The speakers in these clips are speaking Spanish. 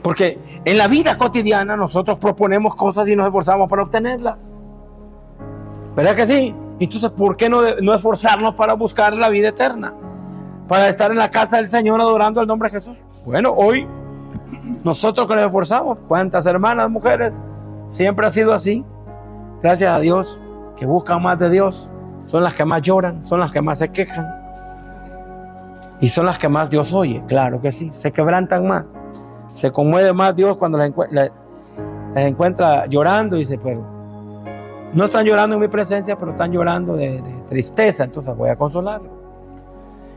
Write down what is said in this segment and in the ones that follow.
Porque en la vida cotidiana nosotros proponemos cosas y nos esforzamos para obtenerlas. ¿Verdad que sí? Entonces, ¿por qué no esforzarnos para buscar la vida eterna? Para estar en la casa del Señor adorando el nombre de Jesús. Bueno, hoy nosotros que nos esforzamos, ¿cuántas hermanas, mujeres? Siempre ha sido así. Gracias a Dios, que buscan más de Dios. Son las que más lloran, son las que más se quejan. Y son las que más Dios oye, claro que sí. Se quebrantan más. Se conmueve más Dios cuando las encuentra llorando y dice, pero no están llorando en mi presencia, pero están llorando de tristeza, entonces voy a consolarlos.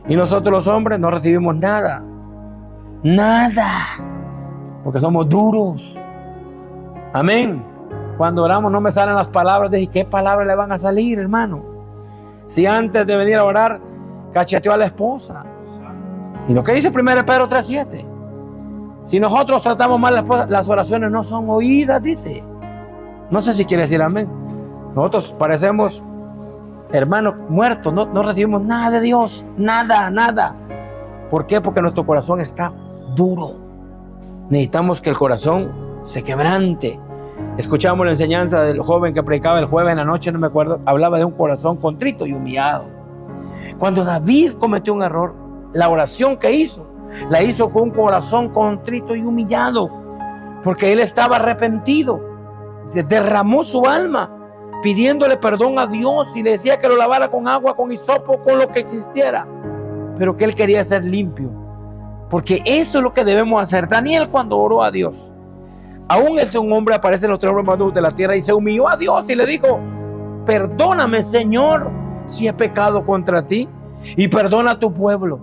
Y nosotros los hombres no recibimos nada, porque somos duros. Amén. Cuando oramos no me salen las palabras, de ¿qué palabras le van a salir, hermano? Si antes de venir a orar cacheteó a la esposa. Y lo que dice 1 Pedro 3:7, si nosotros tratamos mal a la esposa, las oraciones no son oídas, dice. No sé si quiere decir amén. Nosotros parecemos hermanos muertos, no recibimos nada de Dios, nada. ¿Por qué? Porque nuestro corazón está duro. Necesitamos que el corazón se quebrante. Escuchamos la enseñanza del joven que predicaba el jueves en la noche, no me acuerdo, hablaba de un corazón contrito y humillado. Cuando David cometió un error, la oración que hizo, la hizo con un corazón contrito y humillado, porque él estaba arrepentido, derramó su alma pidiéndole perdón a Dios y le decía que lo lavara con agua, con hisopo, con lo que existiera, pero que él quería ser limpio, porque eso es lo que debemos hacer. Daniel, cuando oró a Dios, aún ese un hombre aparece en los 3 hombres más duros de la tierra y se humilló a Dios y le dijo, perdóname, Señor, si he pecado contra ti, y perdona a tu pueblo.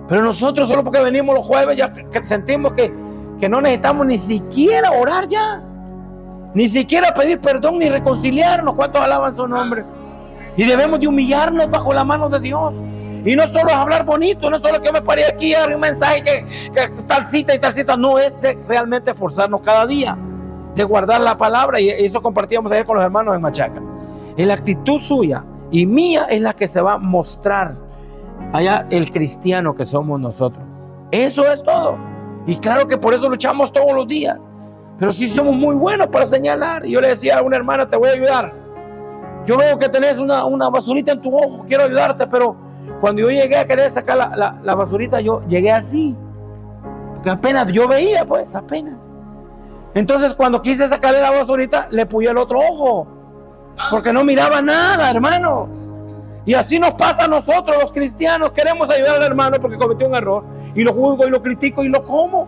Pero nosotros, solo porque venimos los jueves, ya que sentimos que no necesitamos ni siquiera orar ya, ni siquiera pedir perdón ni reconciliarnos. ¿Cuántos alaban su nombre? Y debemos de humillarnos bajo la mano de Dios. Y no solo es hablar bonito, no solo que me paré aquí a dar un mensaje que tal cita y tal cita. No, es de realmente esforzarnos cada día, de guardar la palabra. Y eso compartíamos ayer con los hermanos en Machaca. Y la actitud suya y mía es la que se va a mostrar allá el cristiano que somos nosotros. Eso es todo. Y claro que por eso luchamos todos los días. Pero sí somos muy buenos para señalar. Y yo le decía a una hermana, te voy a ayudar. Yo veo que tenés una basurita en tu ojo, quiero ayudarte, pero cuando yo llegué a querer sacar la basurita, yo llegué así. Porque apenas yo veía, pues, apenas. Entonces cuando quise sacarle la basurita, le puyé el otro ojo. Porque no miraba nada, hermano. Y así nos pasa a nosotros los cristianos. Queremos ayudar al hermano porque cometió un error, y lo juzgo y lo critico y lo como,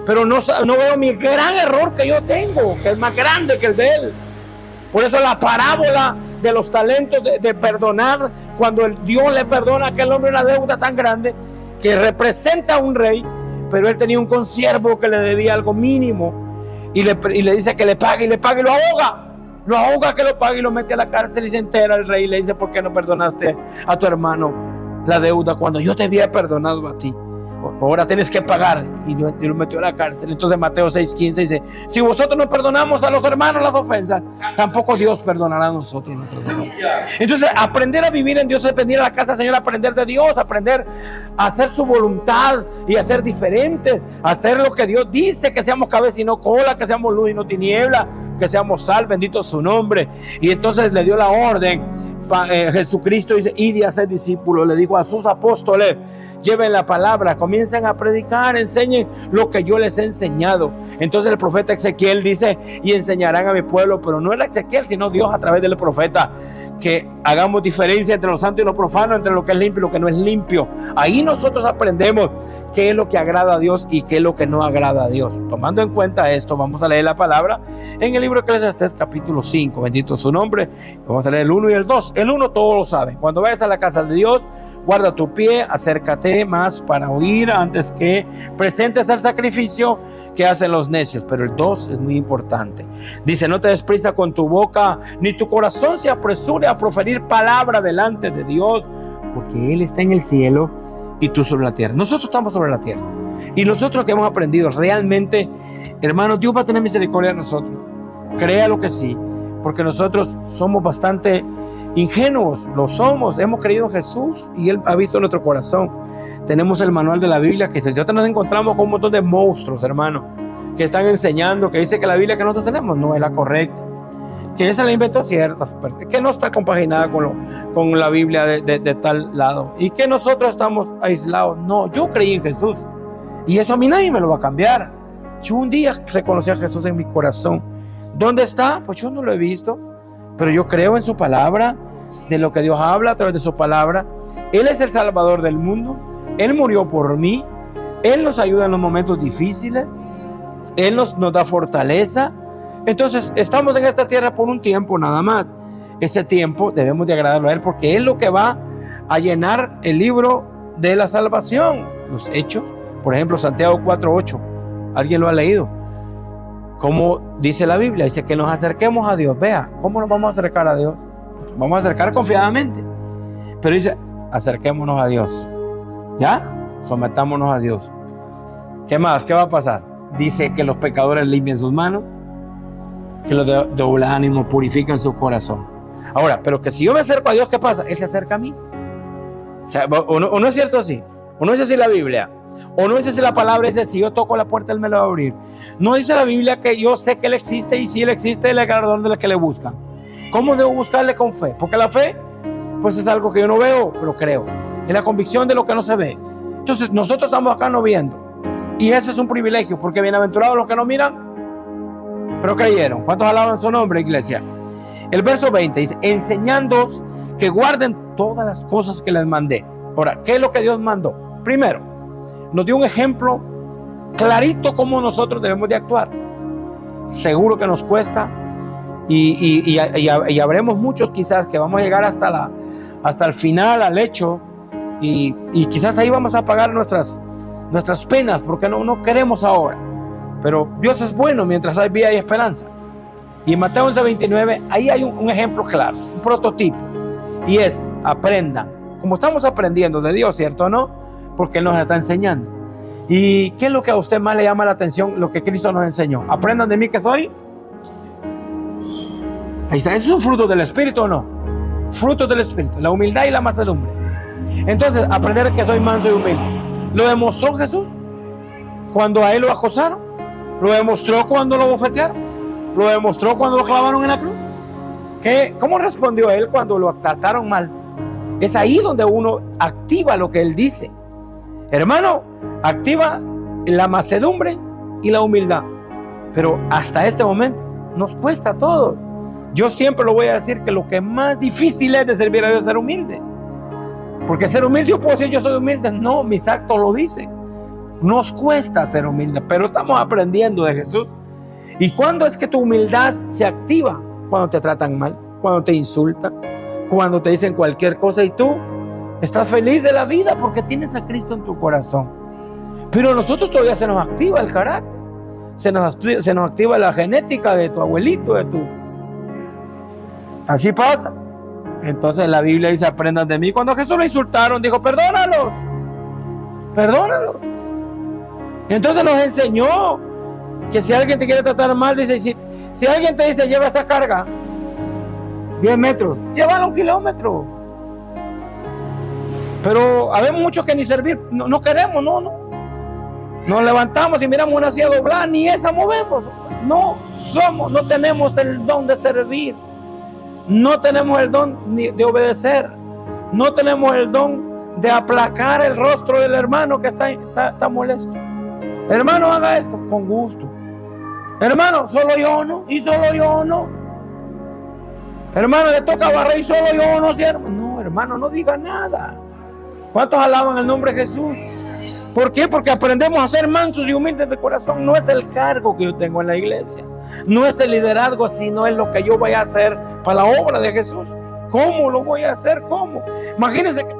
pero no veo mi gran error que yo tengo, que es más grande que el de él. Por eso la parábola de los talentos de perdonar, cuando Dios le perdona a aquel hombre una deuda tan grande que representa a un rey, pero él tenía un consiervo que le debía algo mínimo y le dice que le pague y lo ahoga que lo pague y lo mete a la cárcel, y se entera el rey y le dice, ¿por qué no perdonaste a tu hermano la deuda cuando yo te había perdonado a ti? Ahora tienes que pagar, y lo metió a la cárcel. Entonces Mateo 6:15 dice, si vosotros no perdonamos a los hermanos las ofensas, tampoco Dios perdonará a nosotros nuestras ofensas. Entonces aprender a vivir en Dios es venir a la casa del Señor, aprender de Dios, aprender a hacer su voluntad y a ser diferentes, a hacer lo que Dios dice, que seamos cabeza y no cola, que seamos luz y no tiniebla, que seamos sal, bendito su nombre. Y entonces le dio la orden. Jesucristo dice, id y haced discípulos. Le dijo a sus apóstoles, lleven la palabra, comiencen a predicar, enseñen lo que yo les he enseñado. Entonces el profeta Ezequiel dice, y enseñarán a mi pueblo. Pero no era Ezequiel, sino Dios a través del profeta, que hagamos diferencia entre lo santo y lo profano, entre lo que es limpio y lo que no es limpio. Ahí nosotros aprendemos qué es lo que agrada a Dios y qué es lo que no agrada a Dios. Tomando en cuenta esto, vamos a leer la palabra en el libro de Eclesiastés capítulo 5, bendito su nombre. Vamos a leer el 1 y el 2. El 1 todos lo saben. Cuando vayas a la casa de Dios, guarda tu pie, acércate más para oír antes que presentes el sacrificio que hacen los necios. Pero el 2 es muy importante. Dice, no te des prisa con tu boca, ni tu corazón se apresure a proferir palabra delante de Dios, porque Él está en el cielo y tú sobre la tierra. Nosotros estamos sobre la tierra. Y nosotros que hemos aprendido realmente, hermanos, Dios va a tener misericordia de nosotros. Créalo que sí. Porque nosotros somos bastante ingenuos, lo somos, hemos creído en Jesús y Él ha visto nuestro corazón. Tenemos el manual de la Biblia, que nosotros nos encontramos con un montón de monstruos, hermano, que están enseñando, que dice que la Biblia que nosotros tenemos no es la correcta, que esa la inventó ciertas personas, que no está compaginada con la Biblia de tal lado, y que nosotros estamos aislados. No, yo creí en Jesús, y eso a mí nadie me lo va a cambiar. Yo un día reconocí a Jesús en mi corazón. ¿Dónde está? Pues yo no lo he visto, pero yo creo en su palabra, de lo que Dios habla a través de su palabra. Él es el Salvador del mundo, Él murió por mí, Él nos ayuda en los momentos difíciles, Él nos da fortaleza. Entonces estamos en esta tierra por un tiempo nada más. Ese tiempo debemos de agradarlo a Él, porque Él es lo que va a llenar el libro de la salvación. Los Hechos, por ejemplo, Santiago 4:8, ¿alguien lo ha leído? ¿Cómo dice la Biblia? Dice que nos acerquemos a Dios. Vea, ¿cómo nos vamos a acercar a Dios? Nos vamos a acercar confiadamente, pero dice, acerquémonos a Dios. ¿Ya? Sometámonos a Dios. ¿Qué más? ¿Qué va a pasar? Dice que los pecadores limpien sus manos, que los de doble ánimo purifiquen su corazón. Ahora, pero que si yo me acerco a Dios, ¿qué pasa? Él se acerca a mí. O sea, ¿o no es cierto así? ¿O no es así la Biblia? ¿O no es así la palabra? Dice, si yo toco la puerta, Él me la va a abrir. No dice la Biblia que yo sé que Él existe, y si Él existe, Él es el galardón de los que le buscan. ¿Cómo debo buscarle? Con fe. Porque la fe, pues es algo que yo no veo, pero creo. Es la convicción de lo que no se ve. Entonces nosotros estamos acá no viendo, y eso es un privilegio, porque bienaventurados los que no miran, pero creyeron. ¿Cuántos alaban su nombre, iglesia? El verso 20 dice, enseñándoos que guarden todas las cosas que les mandé. Ahora, ¿qué es lo que Dios mandó? Primero, nos dio un ejemplo clarito cómo nosotros debemos de actuar. Seguro que nos cuesta, y habremos muchos quizás que vamos a llegar hasta el final, al hecho, y quizás ahí vamos a pagar nuestras penas, porque no queremos ahora. Pero Dios es bueno mientras hay vida y esperanza. Y en Mateo 11:29, ahí hay un ejemplo claro, un prototipo, y es, aprendan, como estamos aprendiendo de Dios, ¿cierto o no? Porque Él nos está enseñando. ¿Y qué es lo que a usted más le llama la atención? Lo que Cristo nos enseñó. Aprendan de mí que soy. Ahí está, ¿eso es un fruto del Espíritu o no? Frutos del Espíritu, la humildad y la mansedumbre. Entonces, aprender que soy manso y humilde. ¿Lo demostró Jesús cuando a Él lo acosaron? ¿Lo demostró cuando lo bofetearon? ¿Lo demostró cuando lo clavaron en la cruz? ¿Cómo respondió Él cuando lo trataron mal? Es ahí donde uno activa lo que Él dice. Hermano, activa la mansedumbre y la humildad. Pero hasta este momento nos cuesta todo. Yo siempre lo voy a decir, que lo que más difícil es de servir a Dios es ser humilde. Porque ser humilde, yo puedo decir yo soy humilde. No, mis actos lo dicen. Nos cuesta ser humilde, pero estamos aprendiendo de Jesús. ¿Y cuándo es que tu humildad se activa? Cuando te tratan mal, cuando te insultan, cuando te dicen cualquier cosa y tú estás feliz de la vida porque tienes a Cristo en tu corazón. Pero a nosotros todavía se nos activa el carácter, se nos activa la genética de tu abuelito, Así pasa. Entonces la Biblia dice, aprendan de mí. Cuando a Jesús lo insultaron, dijo, perdónalos. Y entonces nos enseñó que si alguien te quiere tratar mal, dice, si alguien te dice, lleva esta carga 10 metros, llévala 1 kilómetro. Pero habemos muchos que ni servir, no queremos, no. Nos levantamos y miramos una silla doblada, ni esa movemos. No tenemos el don de servir. No tenemos el don de obedecer. No tenemos el don de aplacar el rostro del hermano que está molesto. Hermano, haga esto con gusto. Hermano, solo yo no. Y solo yo no. Hermano, le toca barrer y solo yo no, siervo. No, hermano, no diga nada. ¿Cuántos alaban el nombre de Jesús? ¿Por qué? Porque aprendemos a ser mansos y humildes de corazón. No es el cargo que yo tengo en la iglesia. No es el liderazgo, sino es lo que yo voy a hacer para la obra de Jesús. ¿Cómo lo voy a hacer? ¿Cómo? Imagínense que